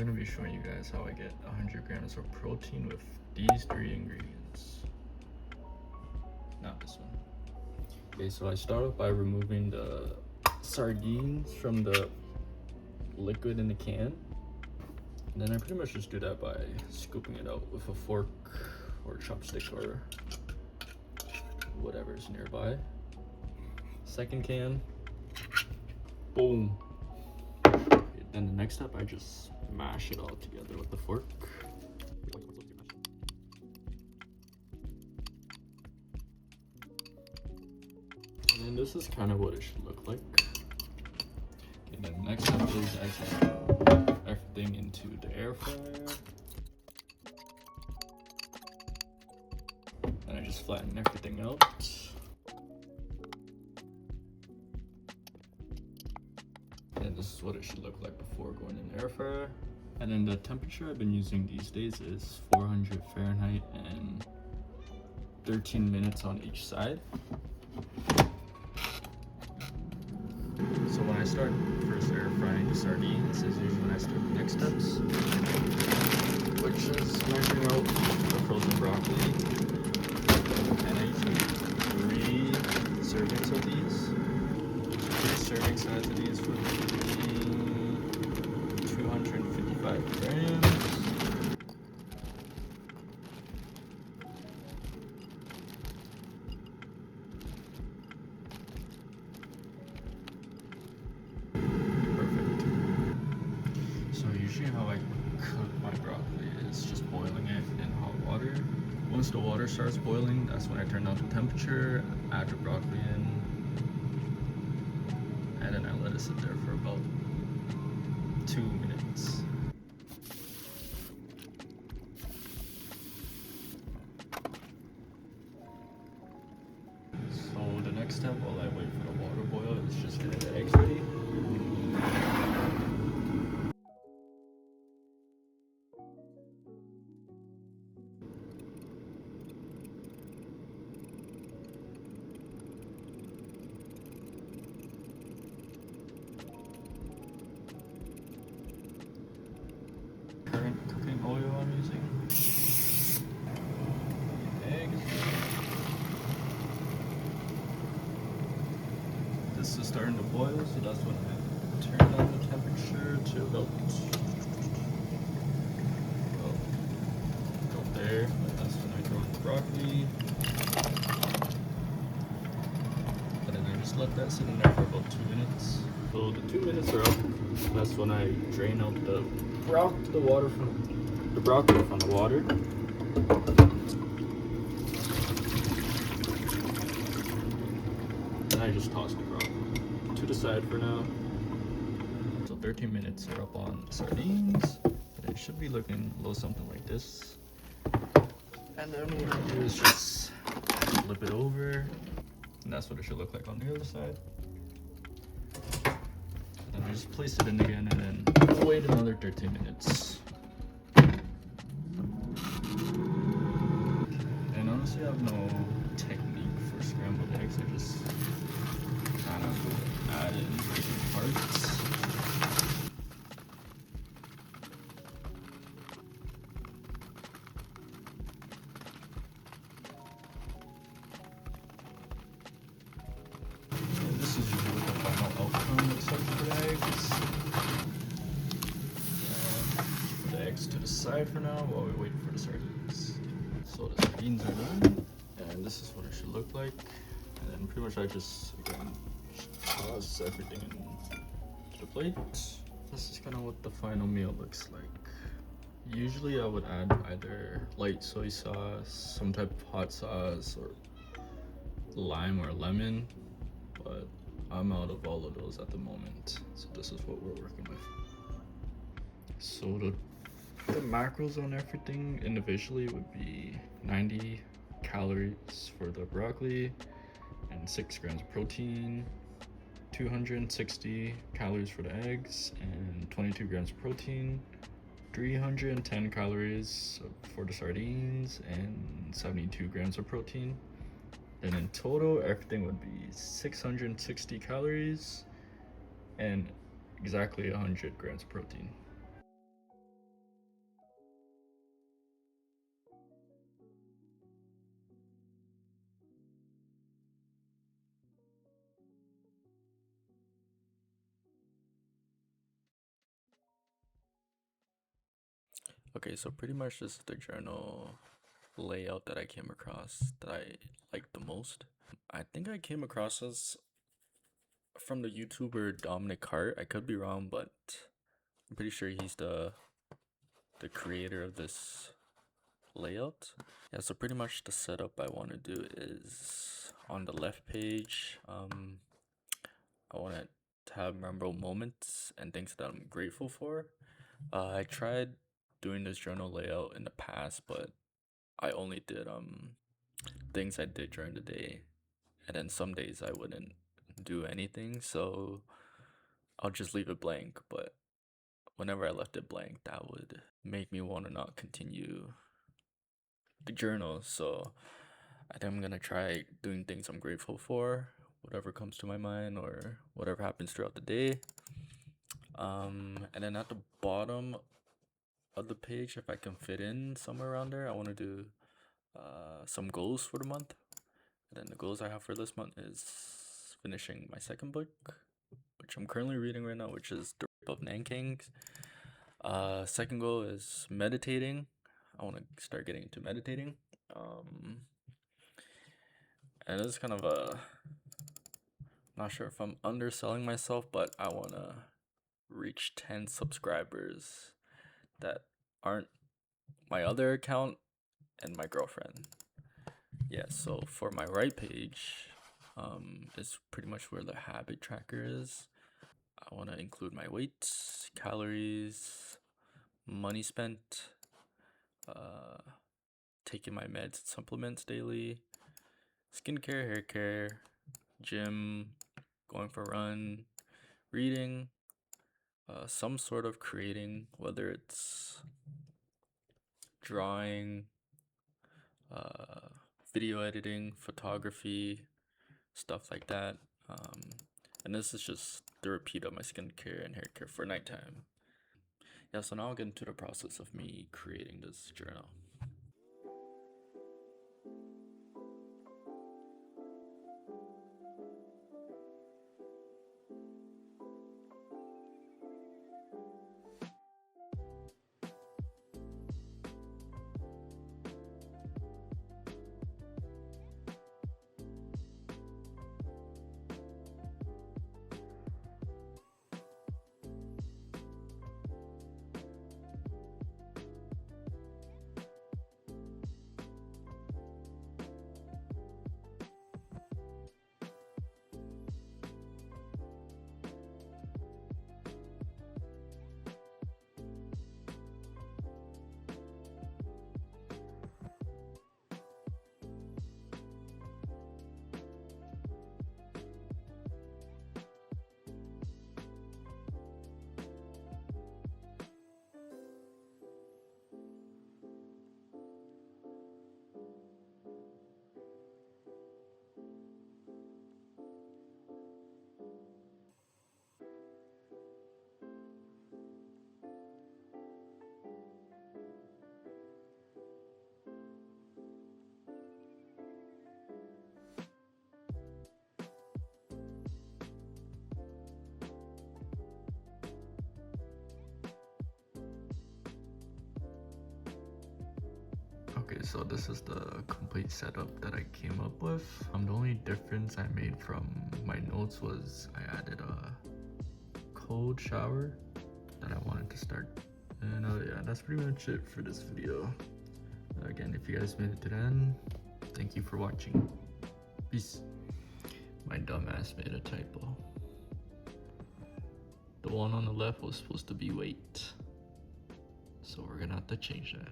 gonna be showing you guys how I get 100 grams of protein with these 3 ingredients. Not this one. Okay, so I start off by removing the sardines from the liquid in the can. And then I pretty much just do that by scooping it out with a fork or chopstick or whatever is nearby. Second can, boom. Then the next step, I just mash it all together with the fork. And then this is kind of what it should look like. And then the next step is I just put everything into the air fryer. And I just flatten everything out. And this is what it should look like before going in the air fryer. And then the temperature I've been using these days is 400 Fahrenheit and 13 minutes on each side. So when I start first air frying the sardines is usually when I start the next steps, which is measuring out the frozen broccoli. And I usually use 3 servings of these. 3 serving size of these would be 255 grams. Perfect. So usually how I cook my broccoli is just boiling it in hot water. Once the water starts boiling, that's when I turn down the temperature, add the broccoli in, and then I let it sit there for about 2 minutes. So the next step while I wait for the water boil is just getting the eggs ready. Current cooking oil I'm using. Eggs. This is starting to boil, so that's when I turn down the temperature to about there. That's when I throw in the broccoli. And then I just let that sit in there for about 2 minutes. So the 2 minutes are up. That's when I drain out the broccoli from the water. And I just toss the broccoli to the side for now. So 13 minutes are up on sardines. It should be looking a little something like this. And then what I do is just flip it over. And that's what it should look like on the other side. And then I just place it in again and then wait another 13 minutes. And honestly, I have no technique for scrambled eggs. I just kind of add in different parts. And this is usually what the final outcome looks like for the eggs. Put the eggs to the side for now while we wait for the sardines. So the sardines are done, and this is what it should look like. And then pretty much I just, again, toss everything into the plate. This is kind of what the final meal looks like. Usually I would add either light soy sauce, some type of hot sauce, or lime or lemon, but I'm out of all of those at the moment. So this is what we're working with. So the macros on everything individually would be 90 calories for the broccoli and 6 grams of protein, 260 calories for the eggs and 22 grams of protein, 310 calories for the sardines and 72 grams of protein. Then in total, everything would be 660 calories and exactly 100 grams of protein. Okay, so pretty much this is the journal layout that I came across that I liked the most. I think I came across this from the YouTuber Dominic Hart. I could be wrong, but I'm pretty sure he's the creator of this layout. Yeah, so pretty much the setup I want to do is on the left page, I want it to have memorable moments and things that I'm grateful for. I tried doing this journal layout in the past, but I only did things I did during the day, and then some days I wouldn't do anything, so I'll just leave it blank. But whenever I left it blank, that would make me want to not continue the journal. So I think I'm gonna try doing things I'm grateful for, whatever comes to my mind or whatever happens throughout the day. And then at the bottom of the page, if I can fit in somewhere around there, I want to do some goals for the month. And then the goals I have for this month is finishing my second book, which I'm currently reading right now, which is The Rape of Nanking. Second goal is meditating. I want to start getting into meditating. And it's kind of a, not sure if I'm underselling myself, but I want to reach 10 subscribers that aren't my other account and my girlfriend. Yeah, so for my right page, is pretty much where the habit tracker is. I want to include my weight, calories, money spent, taking my meds and supplements daily, skincare, hair care, gym, going for a run, reading, some sort of creating, whether it's drawing, video editing, photography, stuff like that. And this is just the repeat of my skincare and hair care for nighttime. Yeah, so now I'll get into the process of me creating this journal. Okay, so this is the complete setup that I came up with. The only difference I made from my notes was I added a cold shower that I wanted to start. And yeah, that's pretty much it for this video. Again, if you guys made it to the end, thank you for watching. Peace. My dumbass made a typo. The one on the left was supposed to be weight. So we're gonna have to change that.